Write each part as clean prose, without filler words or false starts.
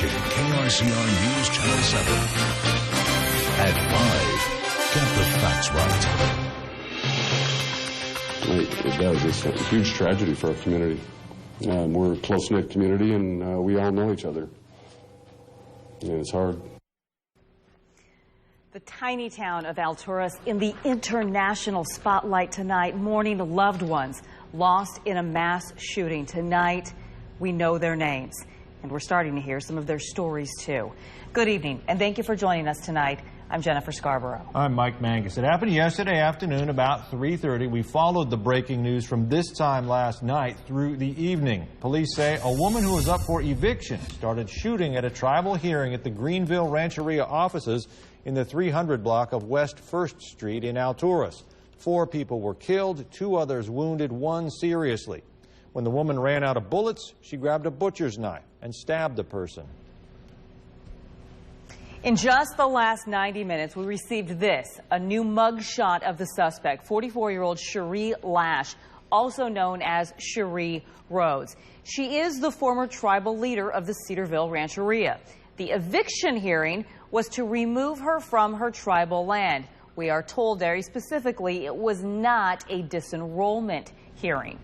watching KRCR News Channel 7. At 5, get the facts right. It does. It's a huge tragedy for our community. We're a close-knit community, and we all know each other. And it's hard. The tiny town of Alturas in the international spotlight tonight, mourning loved ones lost in a mass shooting. Tonight, we know their names, and we're starting to hear some of their stories, too. Good evening, and thank you for joining us tonight. I'm Jennifer Scarborough. I'm Mike Mangus. It happened yesterday afternoon about 3:30. We followed the breaking news from this time last night through the evening. Police say a woman who was up for eviction started shooting at a tribal hearing at the Greenville Rancheria offices in the 300 block of West 1st Street in Alturas. 4 people were killed, 2 others wounded, 1 seriously. When the woman ran out of bullets, she grabbed a butcher's knife and stabbed the person. In just the last 90 minutes, we received this, a new mug shot of the suspect, 44-year-old Cherie Lash, also known as Cherie Rhodes. She is the former tribal leader of the Cedarville Rancheria. The eviction hearing was to remove her from her tribal land. We are told very specifically it was not a disenrollment hearing.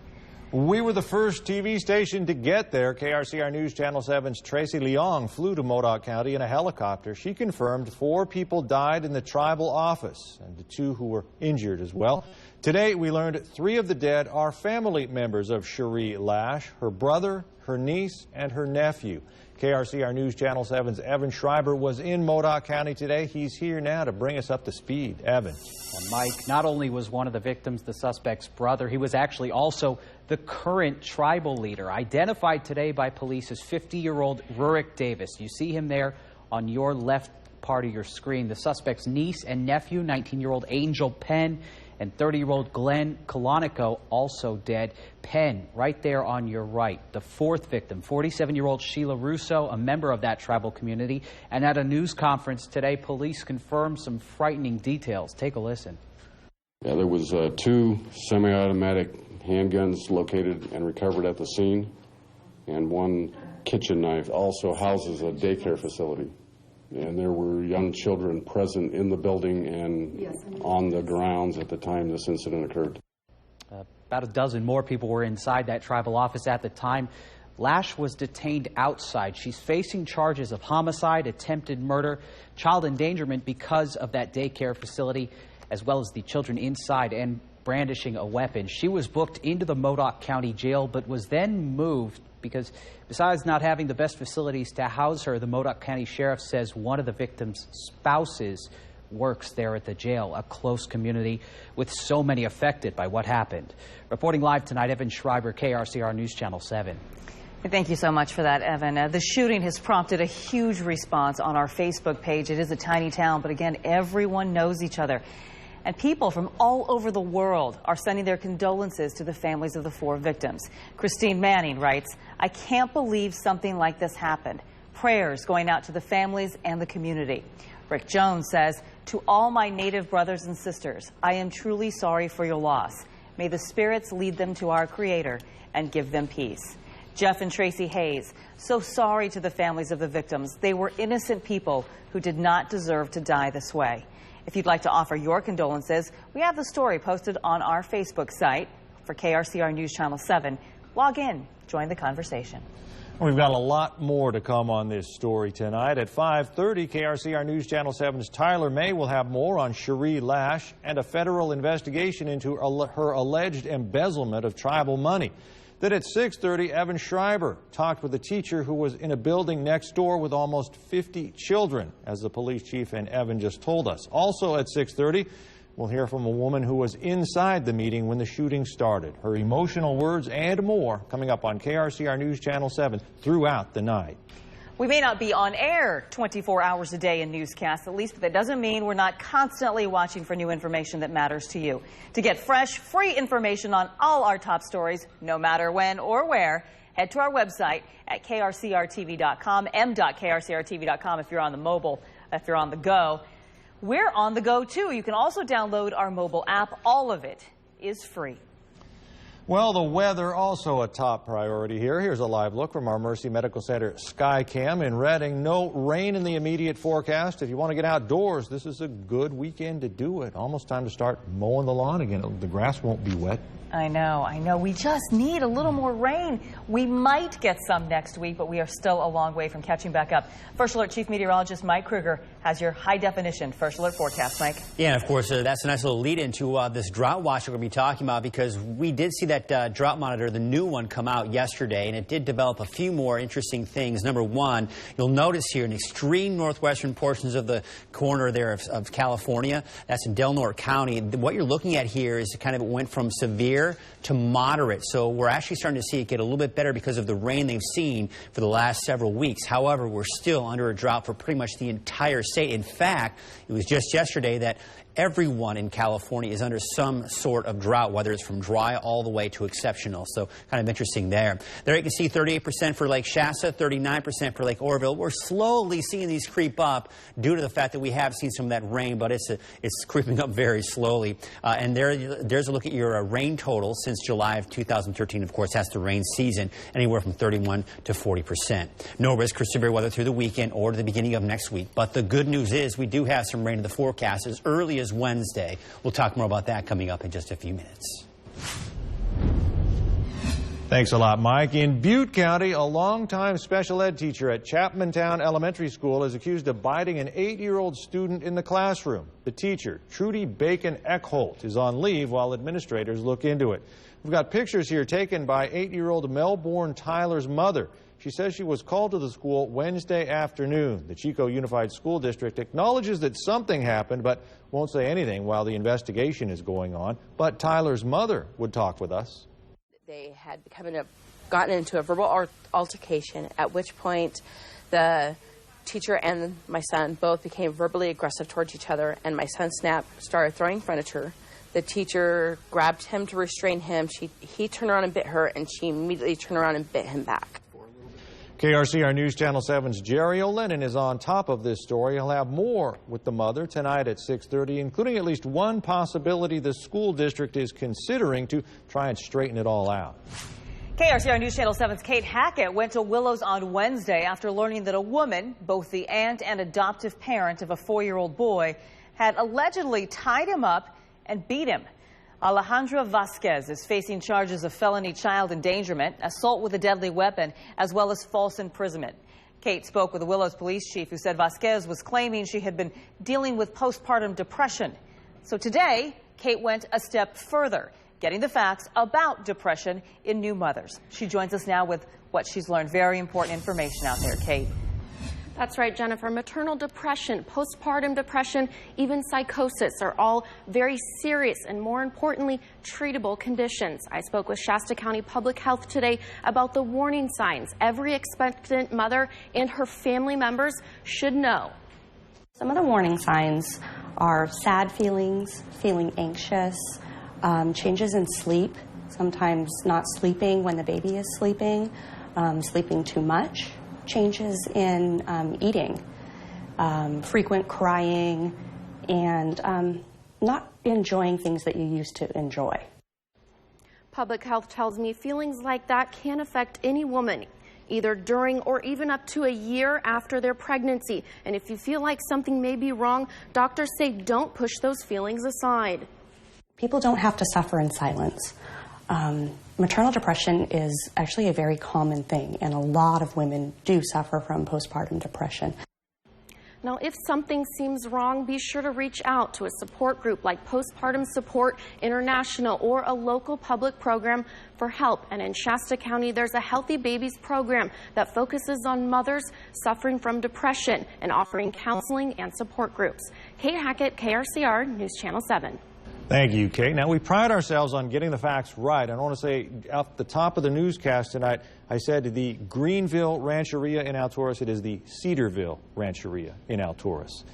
We were the first TV station to get there. KRCR News Channel 7's Tracy Leong flew to Modoc County in a helicopter. She confirmed 4 people died in the tribal office and the 2 who were injured as well. Today, we learned 3 of the dead are family members of Cherie Lash, her brother, her niece, and her nephew. KRCR News Channel 7's Evan Schreiber was in Modoc County today. He's here now to bring us up to speed. Evan. And Mike, not only was one of the victims the suspect's brother, he was actually also the current tribal leader, identified today by police as 50-year-old Rurik Davis. You see him there on your left part of your screen. The suspect's niece and nephew, 19-year-old Angel Penn and 30-year-old Glenn Colonico, also dead. Penn, right there on your right. The 4th victim, 47-year-old Sheila Russo, a member of that tribal community. And at a news conference today, police confirmed some frightening details. Take a listen. Yeah, there was 2 semi-automatic handguns located and recovered at the scene, and 1 kitchen knife. Also houses a daycare facility. And there were young children present in the building and on the grounds at the time this incident occurred. About a dozen more people were inside that tribal office at the time. Lash was detained outside. She's facing charges of homicide, attempted murder, child endangerment because of that daycare facility, as well as the children inside and brandishing a weapon. She was booked into the Modoc County Jail, but was then moved because besides not having the best facilities to house her, the Modoc County Sheriff says one of the victim's spouses works there at the jail, a close community with so many affected by what happened. Reporting live tonight, Evan Schreiber, KRCR News Channel 7. Thank you so much for that, Evan. The shooting has prompted a huge response on our Facebook page. It is a tiny town, but again, everyone knows each other. And people from all over the world are sending their condolences to the families of the 4 victims. Christine Manning writes, "I can't believe something like this happened. Prayers going out to the families and the community." Rick Jones says, "To all my Native brothers and sisters, I am truly sorry for your loss. May the spirits lead them to our Creator and give them peace." Jeff and Tracy Hayes, "So sorry to the families of the victims. They were innocent people who did not deserve to die this way." If you'd like to offer your condolences, we have the story posted on our Facebook site for KRCR News Channel 7. Log in, join the conversation. We've got a lot more to come on this story tonight. At 5:30, KRCR News Channel 7's Tyler May will have more on Cherie Lash and a federal investigation into her alleged embezzlement of tribal money. Then at 6:30, Evan Schreiber talked with a teacher who was in a building next door with almost 50 children, as the police chief and Evan just told us. Also at 6:30, we'll hear from a woman who was inside the meeting when the shooting started. Her emotional words and more coming up on KRCR News Channel 7 throughout the night. We may not be on air 24 hours a day in newscasts, at least, but that doesn't mean we're not constantly watching for new information that matters to you. To get fresh, free information on all our top stories, no matter when or where, head to our website at krcrtv.com, m.krcrtv.com if you're on the mobile, if you're on the go. We're on the go, too. You can also download our mobile app. All of it is free. Well, the weather also a top priority here. Here's a live look from our Mercy Medical Center Skycam in Redding. No rain in the immediate forecast. If you want to get outdoors, this is a good weekend to do it. Almost time to start mowing the lawn again. The grass won't be wet. I know. We just need a little more rain. We might get some next week, but we are still a long way from catching back up. First Alert Chief Meteorologist Mike Kruger has your high-definition First Alert forecast. Mike? Yeah, and of course, that's a nice little lead into this drought watch we're going to be talking about, because we did see that drought monitor, the new one, come out yesterday, and it did develop a few more interesting things. Number one, you'll notice here in extreme northwestern portions of the corner there of California, that's in Del Norte County, what you're looking at here is kind of it went from severe to moderate. So we're actually starting to see it get a little bit better because of the rain they've seen for the last several weeks. However, we're still under a drought for pretty much the entire state. In fact, it was just yesterday that everyone in California is under some sort of drought, whether it's from dry all the way to exceptional. So kind of interesting there. There you can see 38% for Lake Shasta, 39% for Lake Oroville. We're slowly seeing these creep up due to the fact that we have seen some of that rain, but it's creeping up very slowly. And there's a look at your rain total since July of 2013. Of course, that's the rain season, anywhere from 31 to 40%. No risk for severe weather through the weekend or to the beginning of next week. But the good news is we do have some rain in the forecast as early as Wednesday. We'll talk more about that coming up in just a few minutes. Thanks a lot, Mike. In Butte County, a longtime special ed teacher at Chapmantown Elementary School is accused of biting an 8-year-old student in the classroom. The teacher, Trudy Bacon Eckholt, is on leave while administrators look into it. We've got pictures here taken by 8-year-old Melbourne Tyler's mother. She says she was called to the school Wednesday afternoon. The Chico Unified School District acknowledges that something happened, but won't say anything while the investigation is going on. But Tyler's mother would talk with us. They had gotten into a verbal altercation, at which point the teacher and my son both became verbally aggressive towards each other, and my son started throwing furniture. The teacher grabbed him to restrain him. He turned around and bit her, and she immediately turned around and bit him back. KRCR News Channel 7's Jerry O'Lennon is on top of this story. He'll have more with the mother tonight at 6:30, including at least one possibility the school district is considering to try and straighten it all out. KRCR News Channel 7's Kate Hackett went to Willows on Wednesday after learning that a woman, both the aunt and adoptive parent of a 4-year-old boy, had allegedly tied him up and beat him. Alejandra Vasquez is facing charges of felony child endangerment, assault with a deadly weapon, as well as false imprisonment. Kate spoke with the Willows police chief, who said Vasquez was claiming she had been dealing with postpartum depression. So today, Kate went a step further, getting the facts about depression in new mothers. She joins us now with what she's learned. Very important information out there, Kate. That's right, Jennifer. Maternal depression, postpartum depression, even psychosis are all very serious and, more importantly, treatable conditions. I spoke with Shasta County Public Health today about the warning signs every expectant mother and her family members should know. Some of the warning signs are sad feelings, feeling anxious, changes in sleep, sometimes not sleeping when the baby is sleeping, sleeping too much, changes in eating, frequent crying, and not enjoying things that you used to enjoy. Public Health tells me feelings like that can affect any woman, either during or even up to a year after their pregnancy. And if you feel like something may be wrong, doctors say don't push those feelings aside. People don't have to suffer in silence. Maternal depression is actually a very common thing, and a lot of women do suffer from postpartum depression. Now, if something seems wrong, be sure to reach out to a support group like Postpartum Support International or a local public program for help. And in Shasta County, there's a Healthy Babies program that focuses on mothers suffering from depression and offering counseling and support groups. Kate Hackett, KRCR News Channel 7. Thank you, Kate. Now, we pride ourselves on getting the facts right. I want to say, at the top of the newscast tonight, I said the Greenville Rancheria in Alturas. It is the Cedarville Rancheria in Alturas.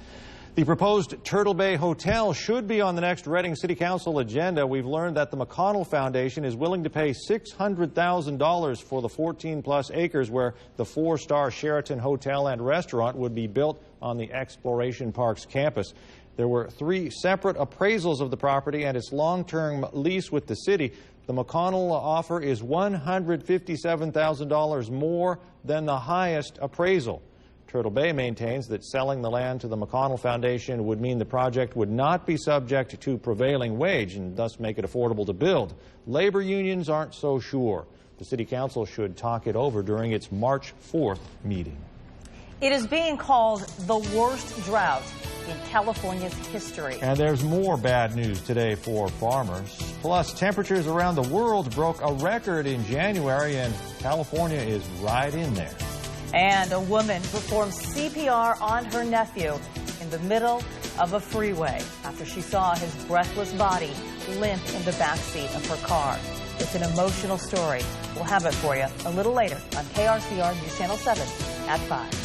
The proposed Turtle Bay Hotel should be on the next Redding City Council agenda. We've learned that the McConnell Foundation is willing to pay $600,000 for the 14-plus acres where the 4-star Sheraton Hotel and Restaurant would be built on the Exploration Parks campus. There were 3 separate appraisals of the property and its long-term lease with the city. The McConnell offer is $157,000 more than the highest appraisal. Turtle Bay maintains that selling the land to the McConnell Foundation would mean the project would not be subject to prevailing wage and thus make it affordable to build. Labor unions aren't so sure. The City Council should talk it over during its March 4th meeting. It is being called the worst drought in California's history. And there's more bad news today for farmers. Plus, temperatures around the world broke a record in January, and California is right in there. And a woman performed CPR on her nephew in the middle of a freeway after she saw his breathless body limp in the backseat of her car. It's an emotional story. We'll have it for you a little later on KRCR News Channel 7 at 5.